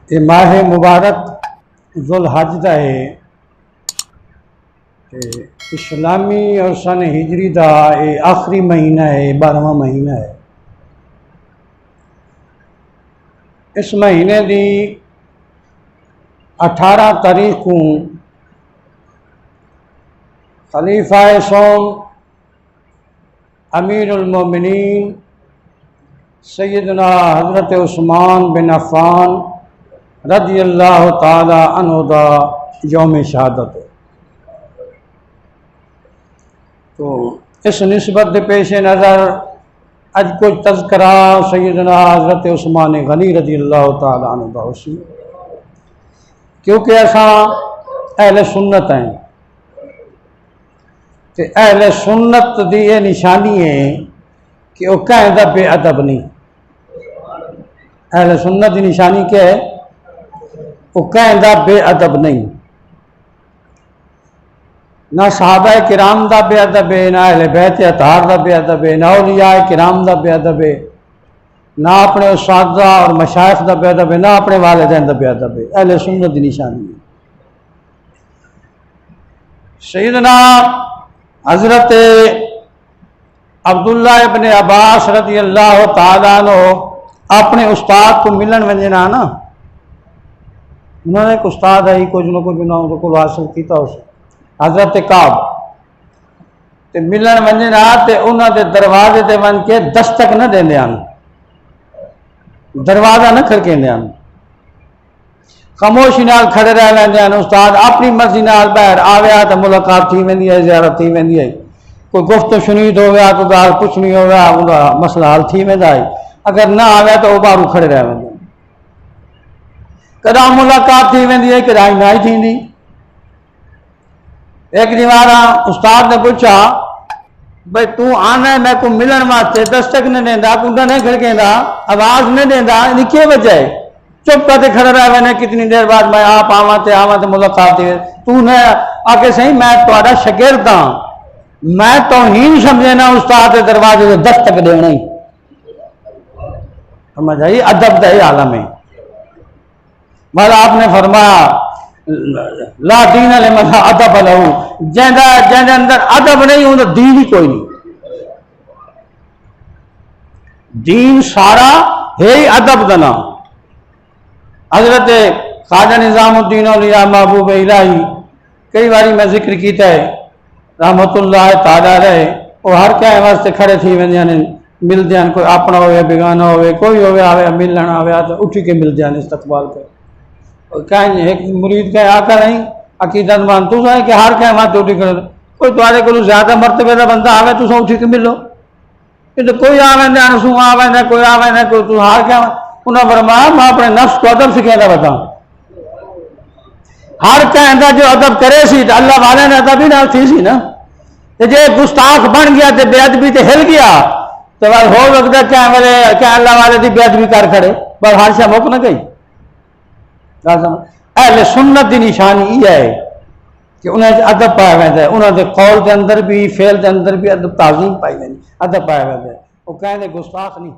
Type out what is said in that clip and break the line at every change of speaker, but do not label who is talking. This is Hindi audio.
ये माह मुबारक जुल हज का है, इस्लामी और सन हिजरी का ये आखिरी महीना है, 12वां महीना है। इस महीने की 18 तारीख को खलीफा सोम अमीरुल मोमिनीन सैयदना हज़रत उस्मान बिन अफ़्फ़ान रज़ियल्लाहु ताला अन्हु दा यौम शहादत। तो इस निस्बत के पेश नज़र अज कुछ तज़करा सैयदना हज़रत उस्मान गनी रज़ियल्लाहु ताला अन्हु दा उसी, क्योंकि असा अहले सुन्नत हैं तो अहले सुन्नत की यह निशानी है कि वह कहता बेअदब नहीं। अहले सुन्नत की निशानी क्या है? वो कहता बेअदब नहीं। ना सहाबा किराम का बेअदब है, ना अहले बैत अतार का बेअदब है, ना औलिया किराम का बेअदब है, ना अपने उस्तादा और मशाइख का बेअदब है, ना अपने वालिदैन का बेअदब है। अहले सुन्नत की निशानी है। सैयदना हज़रत अब्दुल्ला इब्न अब्बास रज़ियल्लाहु ताला अन्हु अपने उस्ताद को मिलन वंजना ना, उन्होंने एक उस्ताद है, कुछ ना कुछ उन्होंने को हासिल किया उस हज़रत काब ते मिलन वंजना ते उन्होंने दरवाजे ते वन के दस्तक न देंदे आन, दरवाजा न खड़केंदे आन, खामोशी नाल खड़े रह लेंदे आन। उस्ताद अपनी मर्जी नाल बाहर आया तो मुलाकात थी वेंदी है, ज़ियारत थी वेंदी है, कोई गुफ्त शुनीद हो गया, कोई गाल पुछनी हो गया, उनका मसला हल थी वेंदा है। अगर ना आया तो वह बाहर खड़े रह वेंदे, कदा मुलाकात थी वेंदी है, कदा ना ही थी। एक दीवारा उस्ताद ने पूछा, भाई तू आना है मैं को मिलन वास्ते, दस्तक नहीं देंदा, कुंडा नहीं खड़केंदा, आवाज नहीं देंदा, इनकी क्या वजह है? चुप करके खड़े रह मैंने कितनी देर बाद मैं आप आवा तो मुलाकात थी। तू ने आके सही मैं तुम्हारा शागिर्द हाँ, मैं तौहीन समझे ना उस्ताद के दरवाजे से दस्तक देना ही। समझ आई? अदब का ही आलम है। मतलब आपने फरमाया ला दीन लिमन अदब लहू, जैसे अंदर अदब नहीं उनका दीन ही कोई नहीं। दीन सारा है ही अदब का नाम। हजरत ख्वाजा निज़ामुद्दीन औलिया महबूब इलाही कई बारी मैं जिक्र किया है रहमतुल्लाह ताला अलैह, वो हर क्या वास्ते खड़े थी वेंदियां ने, मिलते हैं, कोई अपना हो बेगाना हो, कोई हो आवे मिलन आवे तो उठी के मिल जाए इस्तकबाल कर। कहें एक मुरीद कहे आकर नहीं अकीदत मान तू कि हर क्या वहाँ उठी कर, कोई तुम्हारे को ज्यादा मरतबे का बंदा आवे तुम उठी के मिलो, ये तो कोई आवे सू आवे कोई आवे ना कोई, तू हार क्या? उन्हें फरमाया मैं अपने नफ्स को अदब सिखाता बता, हर कहता जो अदब करे सी तो अल्लाह वाले ने अदब ही ना थी सी ना। तो जे गुस्ताख बन गया तो बेअदबी तो हिल गया तो बस हो सकता क्या अल्लाह वाले की बेअदबी कर खड़े, बस हादसा मुक न गई। अहले सुन्नत की निशानी यह है कि उन्हें अदब पाया वैसा है, उन्होंने कौल के अंदर भी फेल के अंदर भी अदब ताज़ीम पाई वैसी, अदब पाया वैसा है। वो कहते गुस्ताख नहीं।